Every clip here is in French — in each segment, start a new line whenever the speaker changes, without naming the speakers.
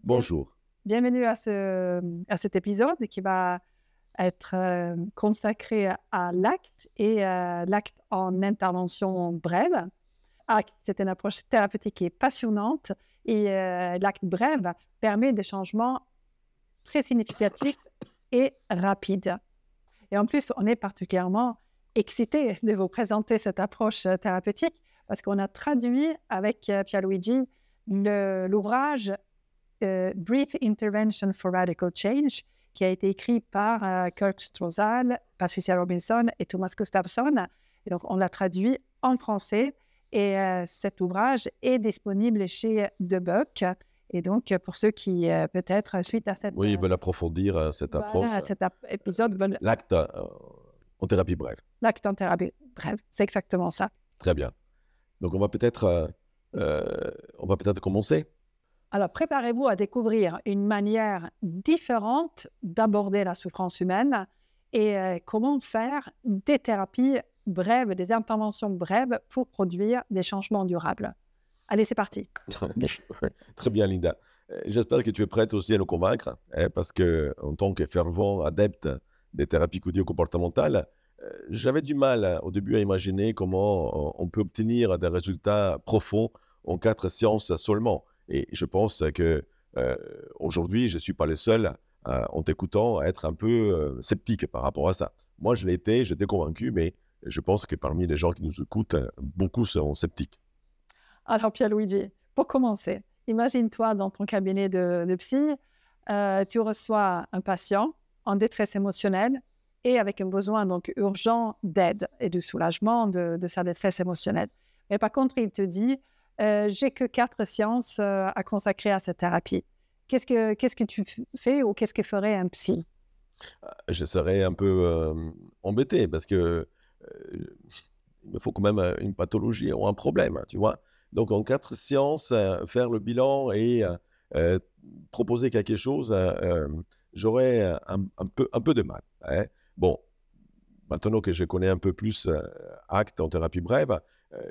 Bien-
Bonjour.
Bienvenue à cet épisode qui va être consacré à l'acte et l'acte en intervention brève. ACT, c'est une approche thérapeutique qui est passionnante et l'acte brève permet des changements très significatifs et rapides. Et en plus, on est particulièrement excités de vous présenter cette approche thérapeutique parce qu'on a traduit avec Pierluigi l'ouvrage Brief Intervention for Radical Change, qui a été écrit par Kirk Strosahl, Patricia Robinson et Thomas Gustafsson. Et donc, on l'a traduit en français et cet ouvrage est disponible chez DeBuck. Et donc, pour ceux qui, peut-être, suite à
Oui, ils veulent approfondir cette approche.
voilà, cet épisode, veulent
L'acte en thérapie brève.
l'acte en thérapie. Bref, c'est exactement ça.
Très bien. Donc, on va peut-être commencer.
Alors, préparez-vous à découvrir une manière différente d'aborder la souffrance humaine et comment faire des thérapies brèves, des interventions brèves pour produire des changements durables. Allez, c'est parti.
Très bien, Linda. J'espère que tu es prête aussi à nous convaincre, parce que en tant que fervent adepte des thérapies cognitivo-comportementales, j'avais du mal au début à imaginer comment on peut obtenir des résultats profonds en 4 séances seulement. Et je pense que aujourd'hui, je ne suis pas le seul, en t'écoutant, à être un peu sceptique par rapport à ça. Moi, je l'ai été, j'étais convaincu, mais je pense que parmi les gens qui nous écoutent, beaucoup sont sceptiques.
Alors, Pierluigi, pour commencer, imagine-toi dans ton cabinet de psy, tu reçois un patient en détresse émotionnelle et avec un besoin donc urgent d'aide et de soulagement de sa détresse émotionnelle. Mais par contre, il te dit, j'ai que 4 séances à consacrer à cette thérapie. Qu'est-ce que tu fais ou qu'est-ce que ferait un psy?
Je serais un peu embêté parce que il me faut quand même une pathologie ou un problème, hein, tu vois. Donc en 4 séances, faire le bilan et euh, proposer quelque chose, j'aurais un peu de mal, hein. Bon, maintenant que je connais un peu plus ACT en thérapie brève,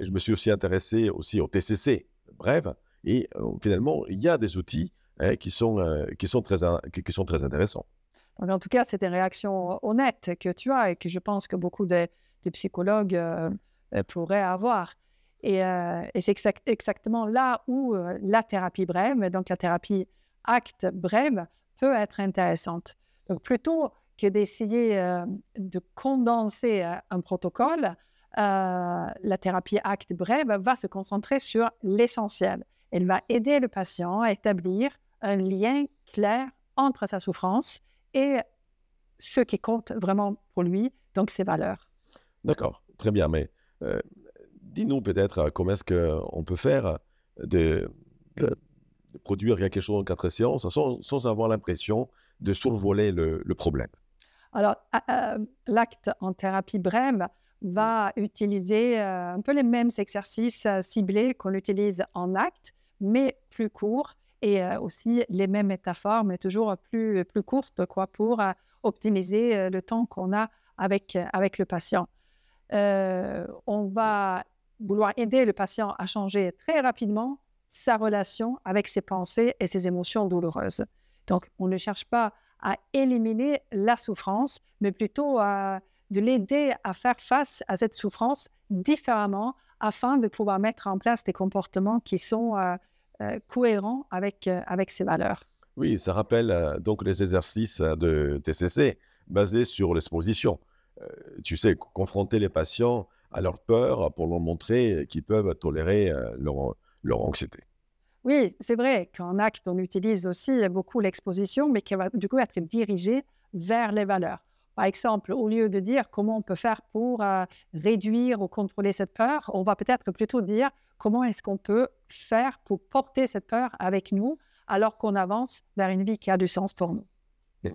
je me suis aussi intéressé aussi au TCC brève et finalement, il y a des outils, hein, qui sont très intéressants.
Donc, en tout cas, c'est des réactions honnêtes que tu as et que je pense que beaucoup de psychologues pourraient avoir. Et c'est exactement là où la thérapie brève, donc la thérapie acte brève, peut être intéressante. Donc, plutôt que d'essayer de condenser un protocole, la thérapie acte brève va se concentrer sur l'essentiel. Elle va aider le patient à établir un lien clair entre sa souffrance et ce qui compte vraiment pour lui, donc ses valeurs.
D'accord, très bien, mais dis-nous peut-être comment est-ce qu'on peut faire de, de produire quelque chose en 4 séances sans avoir l'impression de survoler le problème.
Alors, l'acte en thérapie brève va utiliser un peu les mêmes exercices ciblés qu'on utilise en acte, mais plus courts et aussi les mêmes métaphores, mais toujours plus courtes quoi, pour optimiser le temps qu'on a avec le patient. On va vouloir aider le patient à changer très rapidement sa relation avec ses pensées et ses émotions douloureuses. Donc, on ne cherche pas à éliminer la souffrance, mais plutôt de l'aider à faire face à cette souffrance différemment afin de pouvoir mettre en place des comportements qui sont cohérents avec ses valeurs.
Oui, ça rappelle donc les exercices de TCC basés sur l'exposition. Tu sais, confronter les patients à leur peur pour leur montrer qu'ils peuvent tolérer leur anxiété.
Oui, c'est vrai qu'en acte, on utilise aussi beaucoup l'exposition, mais qui va du coup être dirigée vers les valeurs. Par exemple, au lieu de dire comment on peut faire pour réduire ou contrôler cette peur, on va peut-être plutôt dire comment est-ce qu'on peut faire pour porter cette peur avec nous alors qu'on avance vers une vie qui a du sens pour nous.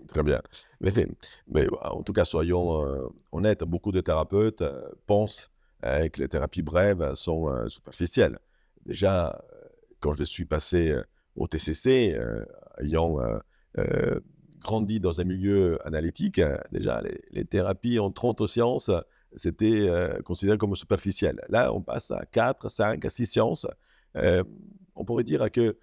Très bien. Mais en tout cas, soyons honnêtes, beaucoup de thérapeutes pensent que les thérapies brèves sont superficielles. Déjà, quand je suis passé au TCC, ayant euh, grandi dans un milieu analytique, déjà, les thérapies en 30 séances, c'était considéré comme superficiel. Là, on passe à 4, 5, 6 séances. Euh, on pourrait dire que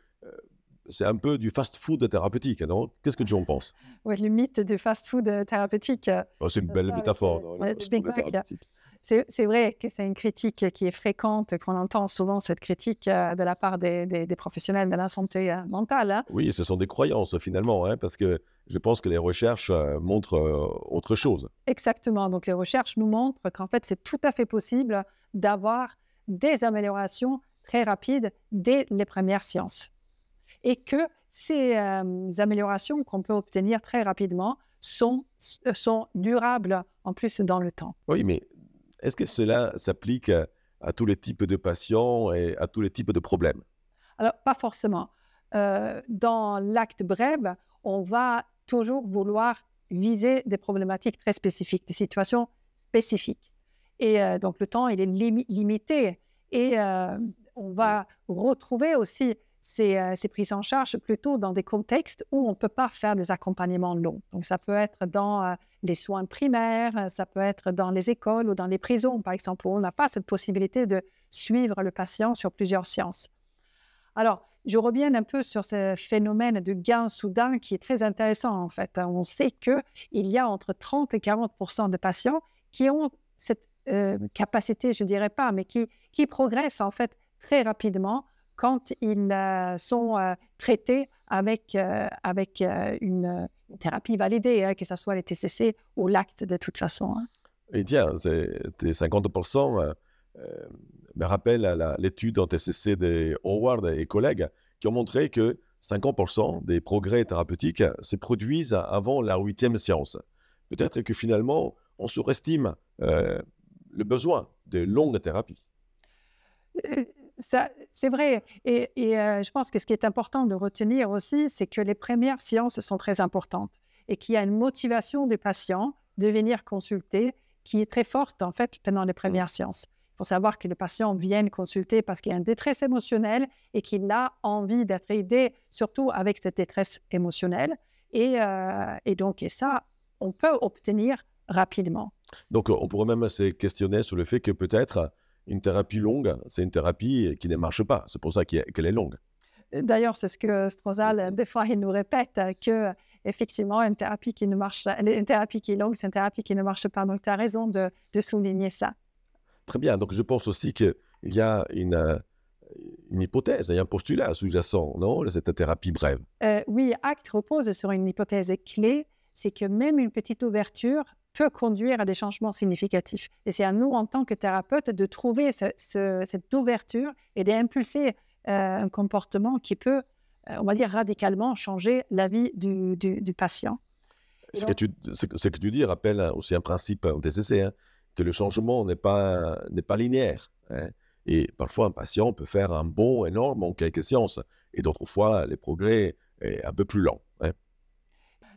c'est un peu du fast-food thérapeutique, non? Qu'est-ce que tu en penses?
Ouais, le mythe du fast-food thérapeutique,
Oh, c'est une
c'est
belle
ça avec
métaphore, non, le
ouais, le Big
fast-food
Mac.
thérapeutique.
C'est vrai que c'est une critique qui est fréquente, qu'on entend souvent cette critique de la part des professionnels de la santé mentale, hein.
Oui, ce sont des croyances finalement, hein, parce que je pense que les recherches montrent autre chose.
Exactement. Donc, les recherches nous montrent qu'en fait, c'est tout à fait possible d'avoir des améliorations très rapides dès les premières séances. Et que ces améliorations qu'on peut obtenir très rapidement sont durables en plus dans le temps.
Oui, mais est-ce que cela s'applique à tous les types de patients et à tous les types de problèmes?
Alors, pas forcément. Dans l'acte brève, on va toujours vouloir viser des problématiques très spécifiques, des situations spécifiques. Et donc, le temps, il est limité. Et on va retrouver aussi ces prises en charge plutôt dans des contextes où on ne peut pas faire des accompagnements longs. Donc, ça peut être dans les soins primaires, ça peut être dans les écoles ou dans les prisons, par exemple, où on n'a pas cette possibilité de suivre le patient sur plusieurs séances. Alors, je reviens un peu sur ce phénomène de gain soudain qui est très intéressant en fait. On sait qu'il y a entre 30 et 40% de patients qui ont cette capacité, je ne dirais pas, mais qui progressent en fait très rapidement quand ils sont traités avec une thérapie validée, hein, que ce soit les TCC ou l'acte de toute façon, hein.
Et tiens, tes 50% me rappellent à l'étude en TCC de Howard et collègues qui ont montré que 50% des progrès thérapeutiques se produisent avant la 8e séance. Peut-être que finalement, on surestime le besoin de longues thérapies.
C'est vrai. Et je pense que ce qui est important de retenir aussi, c'est que les premières séances sont très importantes et qu'il y a une motivation du patient de venir consulter qui est très forte en fait pendant les premières séances. Il faut savoir que le patient vient consulter parce qu'il y a une détresse émotionnelle et qu'il a envie d'être aidé, surtout avec cette détresse émotionnelle. Et ça, on peut obtenir rapidement.
Donc, on pourrait même se questionner sur le fait que peut-être une thérapie longue, c'est une thérapie qui ne marche pas. C'est pour ça qu'elle est longue.
D'ailleurs, c'est ce que Strozahl, des fois, il nous répète que effectivement, une thérapie qui est longue, c'est une thérapie qui ne marche pas. Donc, tu as raison de souligner ça.
Très bien. Donc, je pense aussi qu'il y a une hypothèse, il y a un postulat sous-jacent, non, de cette thérapie brève.
Oui, ACT repose sur une hypothèse clé, c'est que même une petite ouverture peut conduire à des changements significatifs. Et c'est à nous, en tant que thérapeute, de trouver cette ouverture et d'impulser un comportement qui peut, on va dire, radicalement changer la vie du patient.
Ce que tu dis rappelle aussi un principe en TCC, hein, que le changement n'est pas linéaire, hein. Et parfois, un patient peut faire un bond énorme en quelques séances, et d'autres fois, les progrès est un peu plus lents, hein.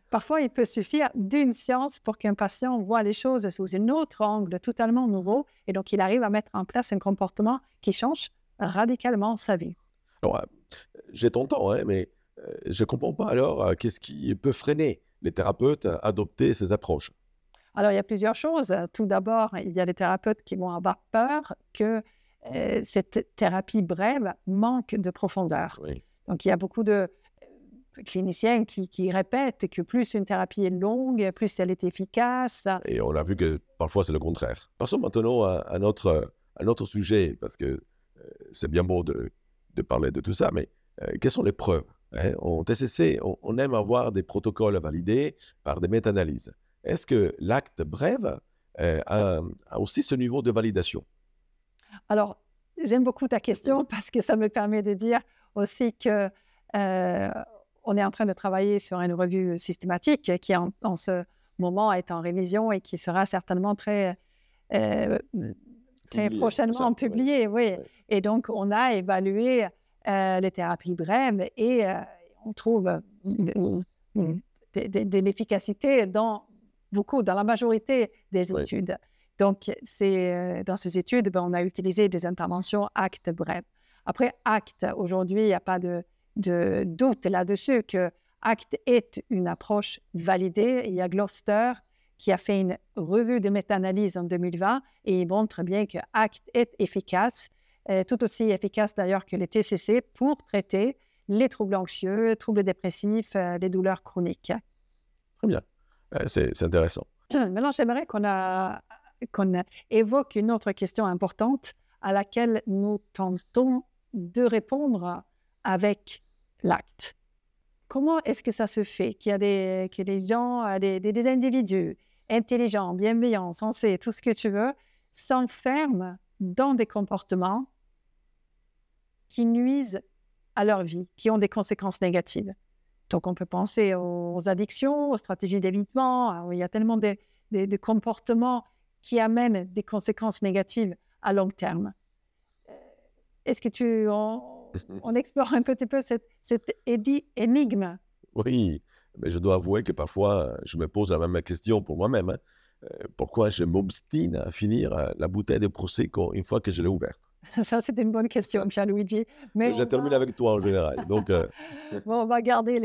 Parfois, il peut suffire d'une séance pour qu'un patient voit les choses sous un autre angle totalement nouveau, et donc il arrive à mettre en place un comportement qui change radicalement sa vie.
Alors, j'ai ton temps, hein, mais je ne comprends pas alors qu'est-ce qui peut freiner les thérapeutes à adopter ces approches?
Alors, il y a plusieurs choses. Tout d'abord, il y a des thérapeutes qui vont avoir peur que cette thérapie brève manque de profondeur.
Oui.
Donc, il y a beaucoup de cliniciens qui répètent que plus une thérapie est longue, plus elle est efficace.
Et on a vu que parfois, c'est le contraire. Passons maintenant à notre sujet, parce que c'est bien beau de parler de tout ça, mais quelles sont les preuves, hein? En TCC, on aime avoir des protocoles validés par des méta-analyses. Est-ce que l'acte brève a aussi ce niveau de validation?
Alors, j'aime beaucoup ta question parce que ça me permet de dire aussi que on est en train de travailler sur une revue systématique qui, en ce moment, est en révision et qui sera certainement très prochainement publiée. Oui.
Oui.
Et donc, on a évalué les thérapies brèves et on trouve de l'efficacité dans la majorité des études. Donc, dans ces études, on a utilisé des interventions actes brèves. Après, acte, aujourd'hui, il n'y a pas de doute là-dessus que ACT est une approche validée. Il y a Gloucester qui a fait une revue de méta-analyse en 2020 et il montre bien que ACT est efficace, tout aussi efficace d'ailleurs que les TCC pour traiter les troubles anxieux, troubles dépressifs, les douleurs chroniques.
Très bien. C'est intéressant.
Maintenant, j'aimerais qu'on évoque une autre question importante à laquelle nous tentons de répondre avec l'acte. Comment est-ce que ça se fait qu'il y a des gens, des individus intelligents, bienveillants, sensés, tout ce que tu veux, s'enferment dans des comportements qui nuisent à leur vie, qui ont des conséquences négatives? Donc, on peut penser aux addictions, aux stratégies d'évitement. Il y a tellement de comportements qui amènent des conséquences négatives à long terme. Est-ce que on explore un petit peu cette énigme?
Oui, mais je dois avouer que parfois, je me pose la même question pour moi-même, hein. Pourquoi je m'obstine à finir la bouteille de Prosecco une fois que je l'ai ouverte?
Ça, c'est une bonne question, Pierluigi. Mais
Je la termine avec toi en général. Donc,
on va garder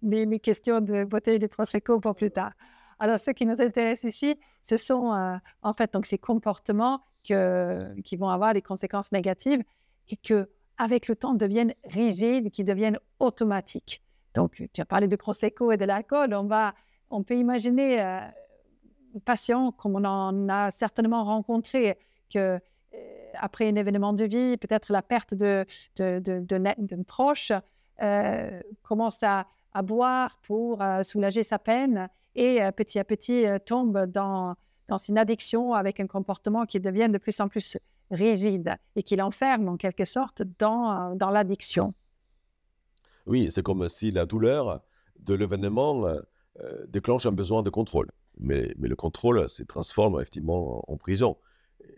les questions de bouteille de Prosecco pour plus tard. Alors, ce qui nous intéresse ici, ce sont en fait donc, ces comportements qui vont avoir des conséquences négatives et qui, avec le temps, deviennent rigides, qui deviennent automatiques. Donc, tu as parlé de Prosecco et de l'alcool. On peut imaginer un patient, comme on en a certainement rencontré, que après un événement de vie, peut-être la perte d'un proche, commence à boire pour soulager sa peine et petit à petit tombe dans une addiction avec un comportement qui devient de plus en plus rigide et qui l'enferme en quelque sorte dans l'addiction.
oui, c'est comme si la douleur de l'événement déclenche un besoin de contrôle. Mais le contrôle se transforme effectivement en prison.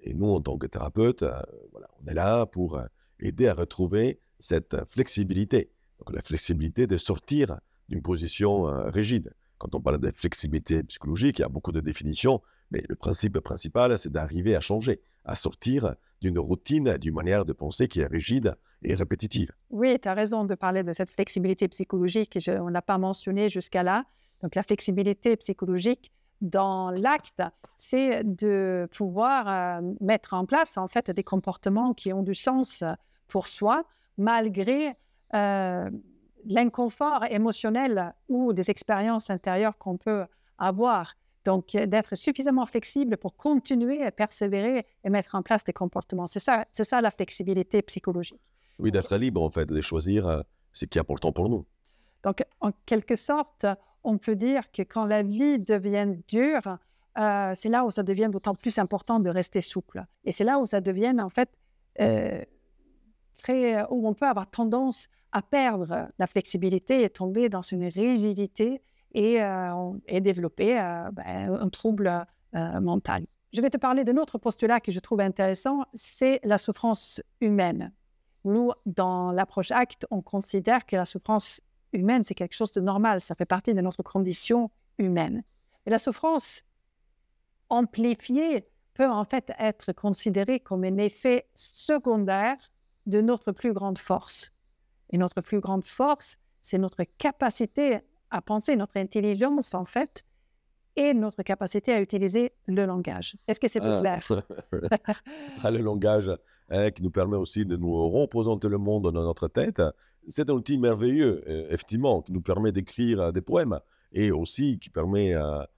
Et nous, en tant que thérapeute, voilà, on est là pour aider à retrouver cette flexibilité. Donc la flexibilité de sortir d'une position rigide. Quand on parle de flexibilité psychologique, il y a beaucoup de définitions, mais le principe principal, c'est d'arriver à changer, à sortir d'une routine, d'une manière de penser qui est rigide et répétitive.
Oui, tu as raison de parler de cette flexibilité psychologique. On ne l'a pas mentionné jusqu'à là. Donc la flexibilité psychologique, dans l'acte, c'est de pouvoir mettre en place en fait des comportements qui ont du sens pour soi, malgré l'inconfort émotionnel ou des expériences intérieures qu'on peut avoir. Donc, d'être suffisamment flexible pour continuer à persévérer et mettre en place des comportements. C'est ça la flexibilité psychologique.
Oui, d'être libre en fait, de choisir ce qui est important pour nous.
Donc, en quelque sorte, on peut dire que quand la vie devient dure, c'est là où ça devient d'autant plus important de rester souple. Et c'est là où ça devient, en fait, où on peut avoir tendance à perdre la flexibilité et tomber dans une rigidité et développer un trouble mental. Je vais te parler d'un autre postulat que je trouve intéressant, c'est la souffrance humaine. Nous, dans l'approche ACT, on considère que la souffrance humaine, c'est quelque chose de normal, ça fait partie de notre condition humaine. Et la souffrance amplifiée peut en fait être considérée comme un effet secondaire de notre plus grande force. Et notre plus grande force, c'est notre capacité à penser, notre intelligence en fait, et notre capacité à utiliser le langage. Est-ce que c'est clair?
Le langage qui nous permet aussi de nous représenter le monde dans notre tête. C'est un outil merveilleux, effectivement, qui nous permet d'écrire des poèmes et aussi qui permet à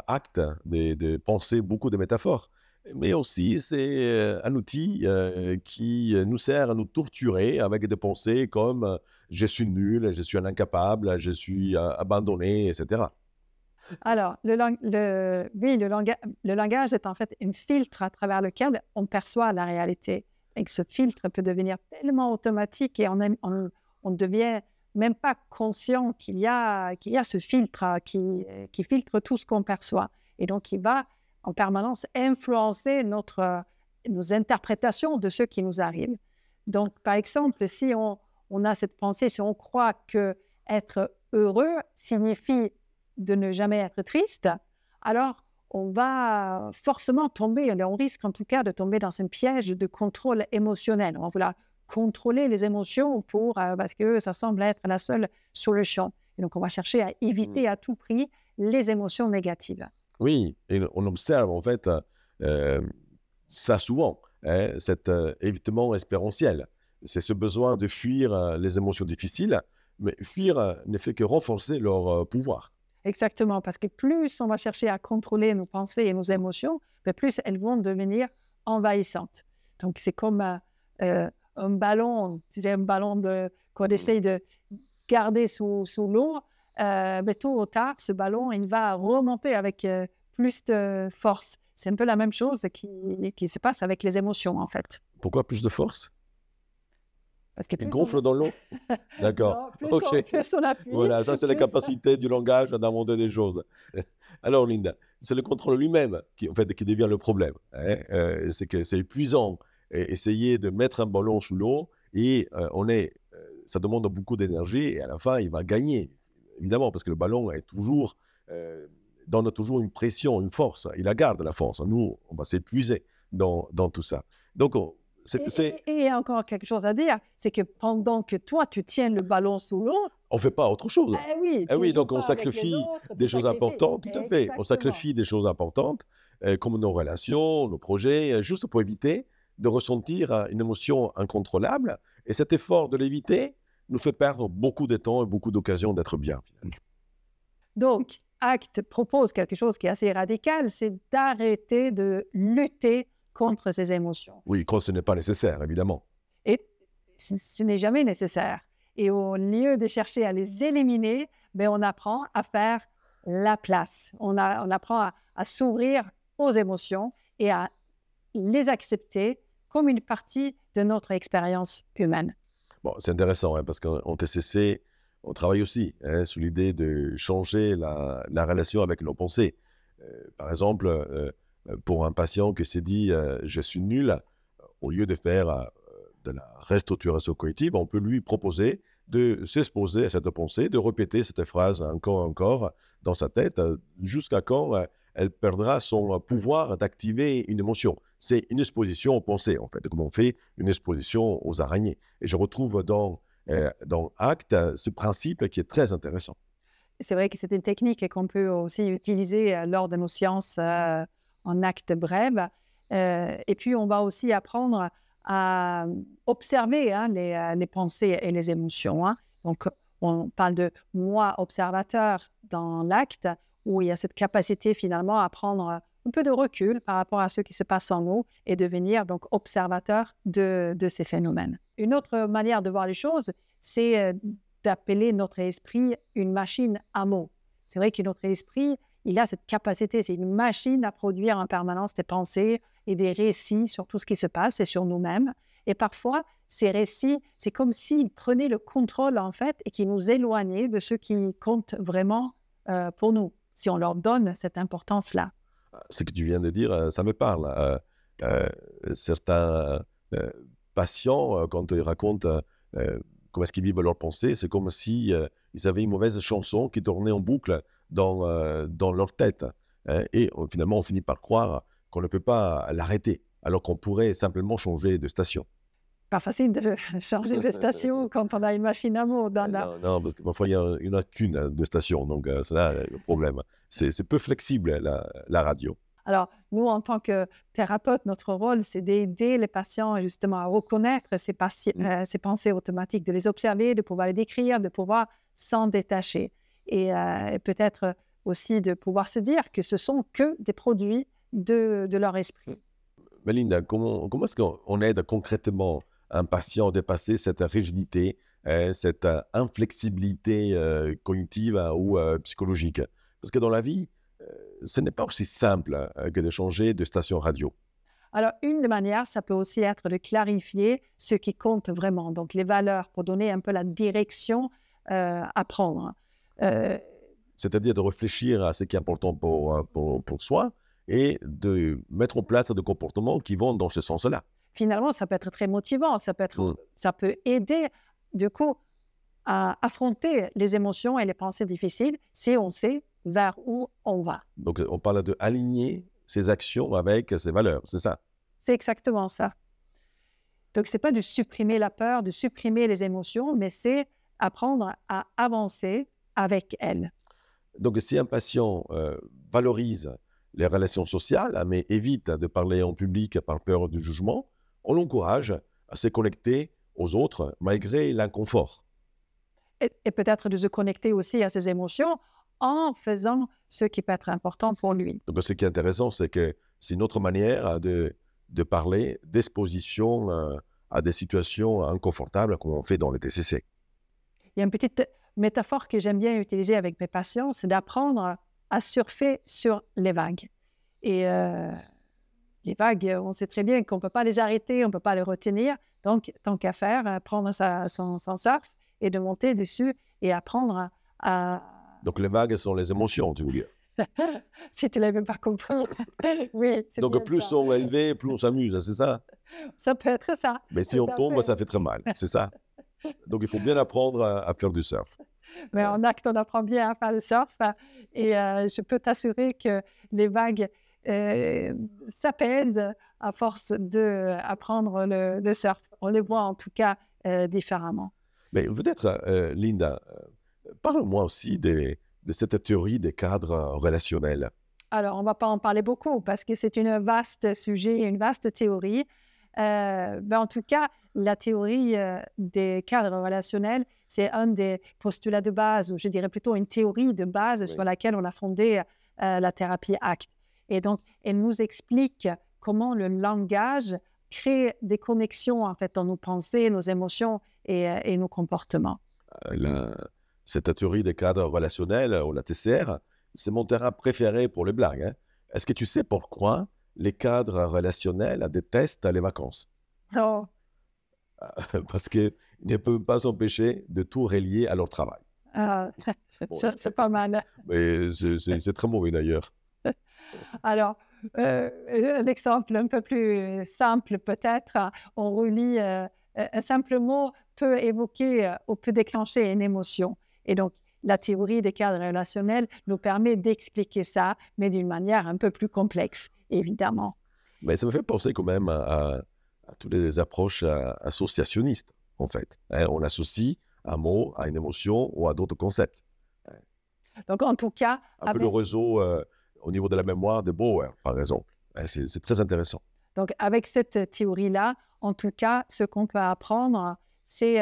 Acte de penser beaucoup de métaphores. Mais aussi, c'est un outil qui nous sert à nous torturer avec des pensées comme je suis nul, je suis un incapable, je suis abandonné, etc.
Alors, le langage est en fait un filtre à travers lequel on perçoit la réalité. Et que ce filtre peut devenir tellement automatique et on ne devient même pas conscient qu'il y a ce filtre qui filtre tout ce qu'on perçoit. Et donc, il va en permanence influencer nos interprétations de ce qui nous arrive. Donc, par exemple, si on a cette pensée, si on croit qu'être heureux signifie de ne jamais être triste, alors on va forcément tomber, on risque en tout cas de tomber dans un piège de contrôle émotionnel. On va vouloir contrôler les émotions parce que ça semble être la seule solution. Et donc on va chercher à éviter à tout prix les émotions négatives.
Oui, et on observe en fait ça souvent, hein, cet évitement expérientiel. c'est ce besoin de fuir les émotions difficiles, mais fuir ne fait que renforcer leur pouvoir.
Exactement, parce que plus on va chercher à contrôler nos pensées et nos émotions, ben plus elles vont devenir envahissantes. Donc, c'est comme un ballon, c'est un ballon qu'on essaye de garder sous l'eau. Mais tôt ou tard, ce ballon, il va remonter avec plus de force. C'est un peu la même chose qui se passe avec les émotions, en fait.
Pourquoi plus de force?
Parce que
Il
plus
gonfle dans l'eau? D'accord.
non,
OK.
plus on appuie,
Voilà, ça, c'est la
plus...
capacité du langage d'inventer des choses. Alors, Linda, c'est le contrôle lui-même qui, en fait, qui devient le problème, hein. C'est que c'est épuisant essayer de mettre un ballon sous l'eau et ça demande beaucoup d'énergie et à la fin, il va gagner, évidemment, parce que le ballon donne toujours une pression, une force. Il la garde, la force. Nous, on va s'épuiser dans tout ça. Donc,
Et il y a encore quelque chose à dire, c'est que pendant que toi, tu tiens le ballon sous l'eau,
on ne fait pas autre chose.
oui,
Eh
tu
oui,
joues
donc on
pas avec les
sacrifie
autres,
des
tu
choses
sacrifies.
importantes, tout à fait. On
Exactement.
sacrifie des choses importantes, comme nos relations, nos projets, juste pour éviter de ressentir une émotion incontrôlable. Et cet effort de l'éviter nous fait perdre beaucoup de temps et beaucoup d'occasions d'être bien, finalement.
Donc, ACT propose quelque chose qui est assez radical, c'est d'arrêter de lutter contre ces émotions.
Oui, quand ce n'est pas nécessaire, évidemment.
Et ce n'est jamais nécessaire. Et au lieu de chercher à les éliminer, ben on apprend à faire la place. On apprend à s'ouvrir aux émotions et à les accepter comme une partie de notre expérience humaine.
Bon, c'est intéressant, hein, parce qu'en TCC, on travaille aussi sur l'idée de changer la relation avec nos pensées. Par exemple, pour un patient qui s'est dit « je suis nul », au lieu de faire de la restructuration cognitive, on peut lui proposer de s'exposer à cette pensée, de répéter cette phrase encore dans sa tête, jusqu'à quand elle perdra son pouvoir d'activer une émotion. C'est une exposition aux pensées, en fait, comme on fait une exposition aux araignées. Et je retrouve dans ACT ce principe qui est très intéressant.
C'est vrai que c'est une technique qu'on peut aussi utiliser lors de nos séances en acte bref. Et puis, on va aussi apprendre à observer les pensées et les émotions. Donc, on parle de moi observateur dans l'acte, où il y a cette capacité finalement à prendre un peu de recul par rapport à ce qui se passe en nous et devenir donc observateur de ces phénomènes. Une autre manière de voir les choses, c'est d'appeler notre esprit une machine à mots. C'est vrai que notre esprit, il a cette capacité, c'est une machine à produire en permanence des pensées et des récits sur tout ce qui se passe et sur nous-mêmes. Et parfois, ces récits, c'est comme s'ils prenaient le contrôle en fait et qu'ils nous éloignaient de ce qui compte vraiment pour nous, si on leur donne cette importance-là.
Ce que tu viens de dire, ça me parle. Certains patients, quand ils racontent comment est-ce qu'ils vivent leurs pensées, c'est comme si ils avaient une mauvaise chanson qui tournait en boucle dans leur tête. Et finalement, on finit par croire qu'on ne peut pas l'arrêter, alors qu'on pourrait simplement changer de station.
Pas facile de changer de station quand on a une machine à mots.
Non, parce que parfois, il n'y en a qu'une de station, donc c'est là le problème. C'est peu flexible, la radio.
Alors, nous, en tant que thérapeute, notre rôle, c'est d'aider les patients justement à reconnaître ces pensées automatiques, de les observer, de pouvoir les décrire, de pouvoir s'en détacher. Et peut-être aussi de pouvoir se dire que ce sont que des produits de leur esprit.
Melinda, comment est-ce qu'on aide concrètement un patient à dépasser cette rigidité, cette inflexibilité cognitive ou psychologique? Parce que dans la vie, ce n'est pas aussi simple que de changer de station radio.
Alors, une des manières, ça peut aussi être de clarifier ce qui compte vraiment, donc les valeurs, pour donner un peu la direction à prendre.
C'est-à-dire de réfléchir à ce qui est important pour soi et de mettre en place des comportements qui vont dans ce sens-là.
Finalement, ça peut être très motivant, ça peut aider, du coup, à affronter les émotions et les pensées difficiles si on sait vers où on va.
Donc, on parle d'aligner ses actions avec ses valeurs, c'est ça?
C'est exactement ça. Donc, ce n'est pas de supprimer la peur, de supprimer les émotions, mais c'est apprendre à avancer avec elles.
Donc, si un patient valorise les relations sociales, mais évite de parler en public par peur du jugement, on l'encourage à se connecter aux autres malgré l'inconfort.
Et peut-être de se connecter aussi à ses émotions en faisant ce qui peut être important pour lui.
Donc, ce qui est intéressant, c'est que c'est une autre manière de parler d'exposition à des situations inconfortables comme on fait dans les TCC.
Il y a une petite métaphore que j'aime bien utiliser avec mes patients, c'est d'apprendre à surfer sur les vagues. Et les vagues, on sait très bien qu'on ne peut pas les arrêter, on ne peut pas les retenir. Donc, tant qu'à faire, prendre son surf et de monter dessus et apprendre à...
Donc, les vagues sont les émotions, tu veux dire.
Si tu ne l'avais pas compris. Oui, c'est
Donc,
bien
plus
ça.
on est élevé, plus on s'amuse, c'est ça?
Ça peut être ça.
Mais si on tombe, ça fait très mal, c'est ça? Donc, il faut bien apprendre à faire du surf.
Mais en acte, on apprend bien à faire le surf. Et je peux t'assurer que les vagues s'apaisent à force d'apprendre le surf. On les voit en tout cas différemment.
Mais peut-être, Linda, parle-moi aussi de cette théorie des cadres relationnels.
Alors, on ne va pas en parler beaucoup parce que c'est un vaste sujet, une vaste théorie. Mais en tout cas, la théorie des cadres relationnels, c'est un des postulats de base, ou je dirais plutôt une théorie de base sur laquelle on a fondé la thérapie ACT. Et donc, elle nous explique comment le langage crée des connexions en fait dans nos pensées, nos émotions et nos comportements.
Cette théorie des cadres relationnels, ou la TCR, c'est mon terrain préféré pour les blagues. Hein. Est-ce que tu sais pourquoi les cadres relationnels détestent les vacances?
Non.
Parce qu'ils ne peuvent pas s'empêcher de tout relier à leur travail.
C'est pas mal.
Mais c'est très mauvais d'ailleurs.
Alors, un exemple un peu plus simple peut-être, on relie un simple mot peut évoquer ou peut déclencher une émotion. Et donc, la théorie des cadres relationnels nous permet d'expliquer ça, mais d'une manière un peu plus complexe, évidemment.
Mais ça me fait penser quand même à toutes les approches associationnistes, en fait. Hein, on associe un mot à une émotion ou à d'autres concepts.
Donc, en tout cas...
Un peu le réseau au niveau de la mémoire de Bauer, par exemple. Hein, c'est très intéressant.
Donc, avec cette théorie-là, en tout cas, ce qu'on peut apprendre, c'est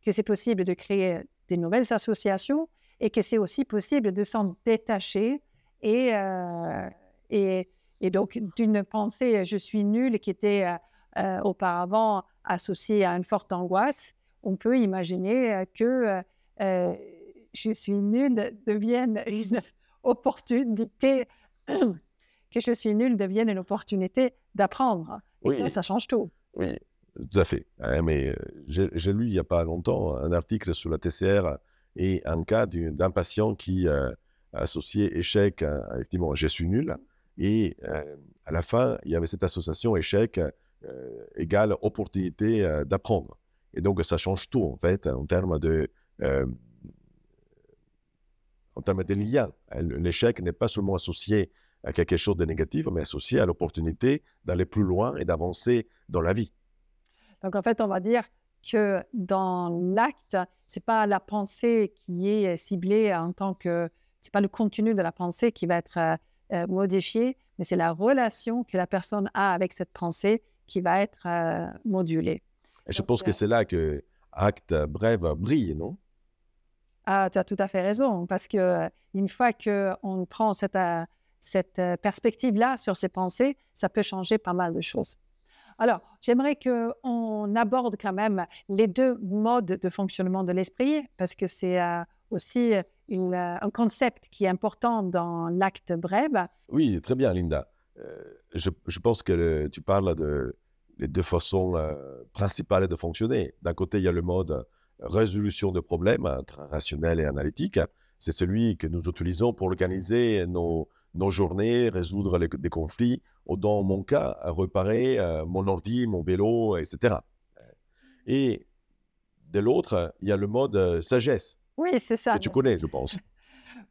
que c'est possible de créer des nouvelles associations et que c'est aussi possible de s'en détacher et donc d'une pensée « je suis nul » qui était auparavant associée à une forte angoisse, on peut imaginer que je suis nul devienne une opportunité, que je suis nul devienne une opportunité d'apprendre. Et
oui,
ça change tout.
Oui, tout à fait. Hein, mais j'ai lu il n'y a pas longtemps un article sur la TCR et un cas d'un patient qui a associé échec à effectivement « je suis nul ». Et à la fin, il y avait cette association échec égale opportunité d'apprendre. Et donc, ça change tout, en fait, en termes de liens. L'échec n'est pas seulement associé à quelque chose de négatif, mais associé à l'opportunité d'aller plus loin et d'avancer dans la vie.
Donc, en fait, on va dire que dans l'acte, ce n'est pas la pensée qui est ciblée en tant que... Ce n'est pas le contenu de la pensée qui va être modifié, mais c'est la relation que la personne a avec cette pensée qui va être modulée.
Et je pense que c'est là que Acte Brève brille, non?
Ah, tu as tout à fait raison, parce qu'une fois qu'on prend cette perspective-là sur ses pensées, ça peut changer pas mal de choses. Alors, j'aimerais qu'on aborde quand même les deux modes de fonctionnement de l'esprit, parce que c'est aussi un concept qui est important dans l'acte brève.
Oui, très bien, Linda. Je pense que tu parles les deux façons principales de fonctionner. D'un côté, il y a le mode résolution de problèmes, rationnel et analytique. C'est celui que nous utilisons pour organiser nos journées, résoudre des conflits, ou dans mon cas, réparer mon ordi, mon vélo, etc. Et de l'autre, il y a le mode sagesse.
Oui, c'est ça.
Que tu connais, je pense.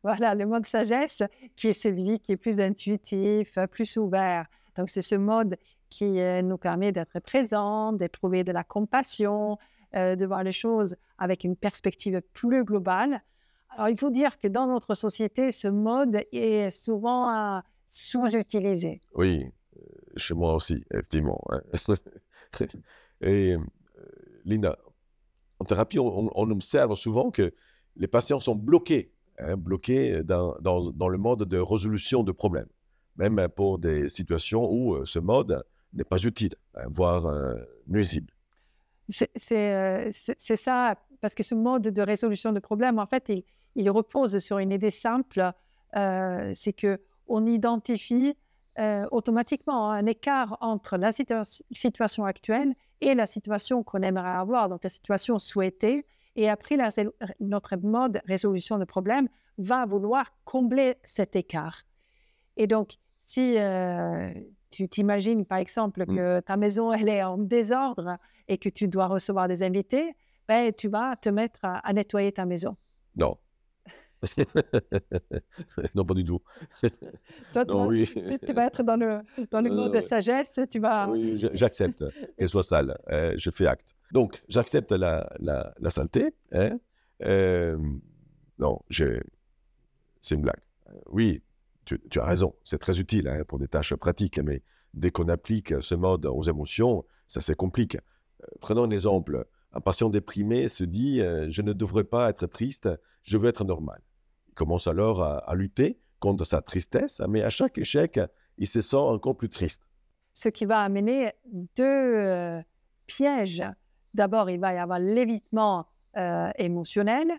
Voilà, le mode sagesse qui est celui qui est plus intuitif, plus ouvert. Donc, c'est ce mode qui nous permet d'être présent, d'éprouver de la compassion, de voir les choses avec une perspective plus globale. Alors, il faut dire que dans notre société, ce mode est souvent sous-utilisé.
Oui, chez moi aussi, effectivement. Et Linda, en thérapie, on observe souvent que les patients sont bloqués, hein, bloqués dans le mode de résolution de problèmes, même pour des situations où ce mode n'est pas utile, hein, voire nuisible.
C'est ça, parce que ce mode de résolution de problèmes, en fait, il repose sur une idée simple, c'est qu'on identifie automatiquement un écart entre la situation actuelle et la situation qu'on aimerait avoir, donc la situation souhaitée. Et après, notre mode résolution de problème va vouloir combler cet écart. Et donc, si tu t'imagines, par exemple, que ta maison elle est en désordre et que tu dois recevoir des invités, ben, tu vas te mettre à nettoyer ta maison.
Non. Non, pas du tout.
Toi,
Non, oui.
tu vas être dans le mode de sagesse, tu vas...
Oui, j'accepte qu'elle soit sale. Je fais acte. Donc, j'accepte la saleté. Hein. Non, c'est une blague. Oui, tu as raison. C'est très utile, hein, pour des tâches pratiques. Mais dès qu'on applique ce mode aux émotions, ça se complique. Prenons un exemple. Un patient déprimé se dit je ne devrais pas être triste, je veux être normal. Il commence alors à lutter contre sa tristesse, mais à chaque échec, il se sent encore plus triste.
Ce qui va amener deux pièges. D'abord, il va y avoir l'évitement émotionnel.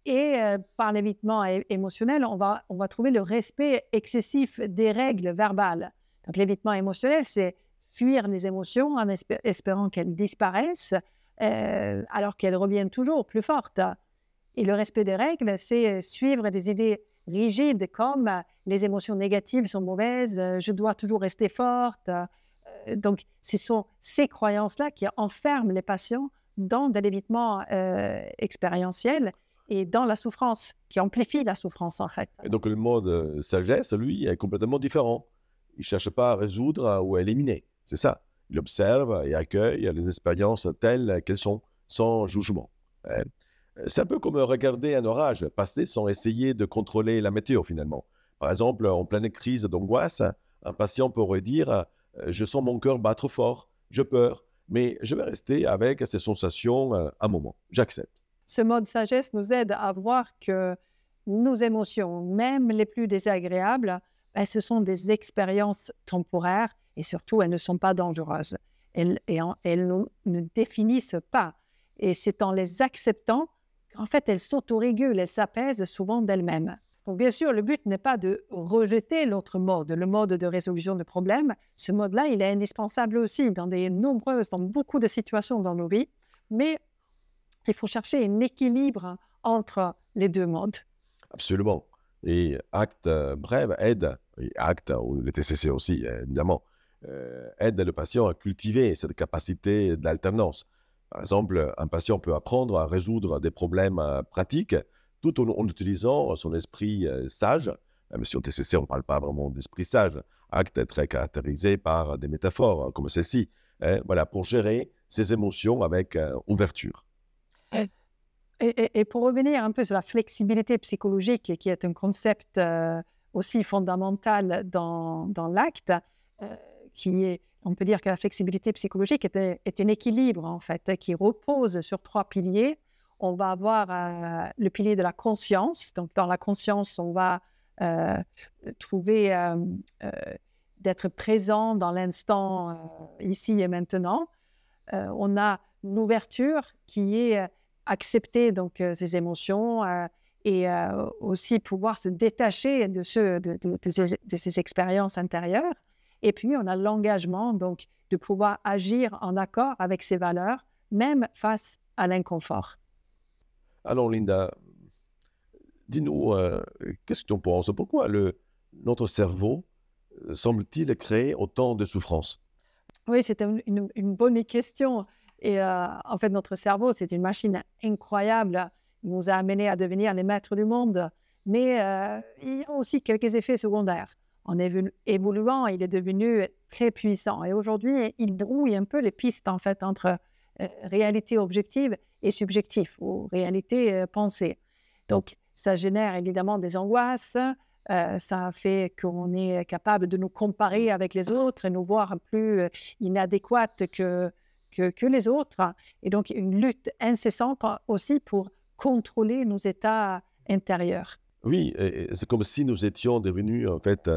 Et par l'évitement émotionnel, on va trouver le respect excessif des règles verbales. Donc, l'évitement émotionnel, c'est fuir les émotions en espérant qu'elles disparaissent, alors qu'elles reviennent toujours plus fortes. Et le respect des règles, c'est suivre des idées rigides comme les émotions négatives sont mauvaises, je dois toujours rester forte. Donc, ce sont ces croyances-là qui enferment les patients dans de l'évitement expérientiel et dans la souffrance, qui amplifie la souffrance en fait.
Et donc le mode sagesse, lui, est complètement différent. Il ne cherche pas à résoudre ou à éliminer. C'est ça. Il observe et accueille les expériences telles qu'elles sont, sans jugement. Hein. C'est un peu comme regarder un orage passer sans essayer de contrôler la météo finalement. Par exemple, en pleine crise d'angoisse, un patient pourrait dire je sens mon cœur battre fort, je peur, mais je vais rester avec ces sensations un moment. J'accepte.
Ce mode sagesse nous aide à voir que nos émotions, même les plus désagréables, ben, ce sont des expériences temporaires et surtout, elles ne sont pas dangereuses. Elles ne définissent pas. Et c'est en les acceptant qu'en fait, elles s'autorégulent, elles s'apaisent souvent d'elles-mêmes. Donc, bien sûr, le but n'est pas de rejeter l'autre mode, le mode de résolution de problèmes. Ce mode-là, il est indispensable aussi dans beaucoup de situations dans nos vies. Mais il faut chercher un équilibre entre les deux modes.
Absolument. Et Acte Brève aide, et Acte ou le TCC aussi, évidemment, aide le patient à cultiver cette capacité d'alternance. Par exemple, un patient peut apprendre à résoudre des problèmes pratiques tout en utilisant son esprit sage. Même si au TCC, on ne parle pas vraiment d'esprit sage. Acte est très caractérisé par des métaphores comme celle-ci, hein, voilà, pour gérer ses émotions avec ouverture.
Et pour revenir un peu sur la flexibilité psychologique, qui est un concept aussi fondamental dans l'acte, on peut dire que la flexibilité psychologique est un équilibre, en fait, qui repose sur 3 piliers. On va avoir le pilier de la conscience. Donc, dans la conscience, on va trouver d'être présent dans l'instant, ici et maintenant. On a l'ouverture qui est accepter donc ces émotions et aussi pouvoir se détacher de ces expériences intérieures. Et puis, on a l'engagement donc de pouvoir agir en accord avec ses valeurs, même face à l'inconfort.
Alors, Linda, dis-nous, qu'est-ce que tu en penses? Pourquoi notre cerveau semble-t-il créer autant de souffrances?
Oui, c'est une bonne question. Et en fait, notre cerveau, c'est une machine incroyable. Il nous a amenés à devenir les maîtres du monde. Mais il y a aussi quelques effets secondaires. En évoluant, il est devenu très puissant. Et aujourd'hui, il brouille un peu les pistes en fait, entre réalité objective et subjectif, ou réalité pensée. Donc, ça génère évidemment des angoisses. Ça fait qu'on est capable de nous comparer avec les autres et nous voir plus inadéquates que les autres. Et donc, une lutte incessante aussi pour contrôler nos états intérieurs.
Oui, et c'est comme si nous étions devenus en fait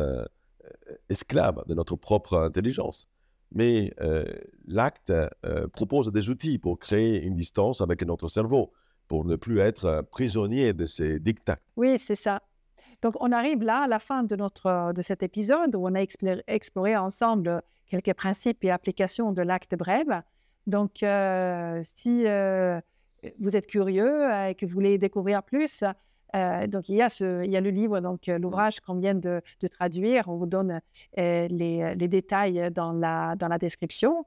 esclaves de notre propre intelligence. Mais l'acte propose des outils pour créer une distance avec notre cerveau, pour ne plus être prisonnier de ses dictats.
Oui, c'est ça. Donc, on arrive là à la fin de cet épisode où on a exploré ensemble quelques principes et applications de l'acte brève. Donc, si vous êtes curieux et que vous voulez découvrir plus, donc il y a le livre, donc l'ouvrage qu'on vient de traduire. On vous donne les détails dans la description.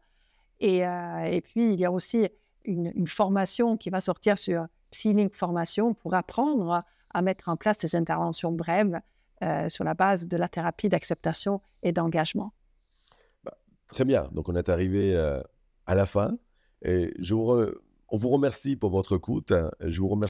Et puis, il y a aussi une formation qui va sortir sur Psylink Formation pour apprendre à mettre en place ces interventions brèves sur la base de la thérapie d'acceptation et d'engagement.
Bah, très bien, donc on est arrivé à la fin. Et on vous remercie pour votre écoute. Je vous remercie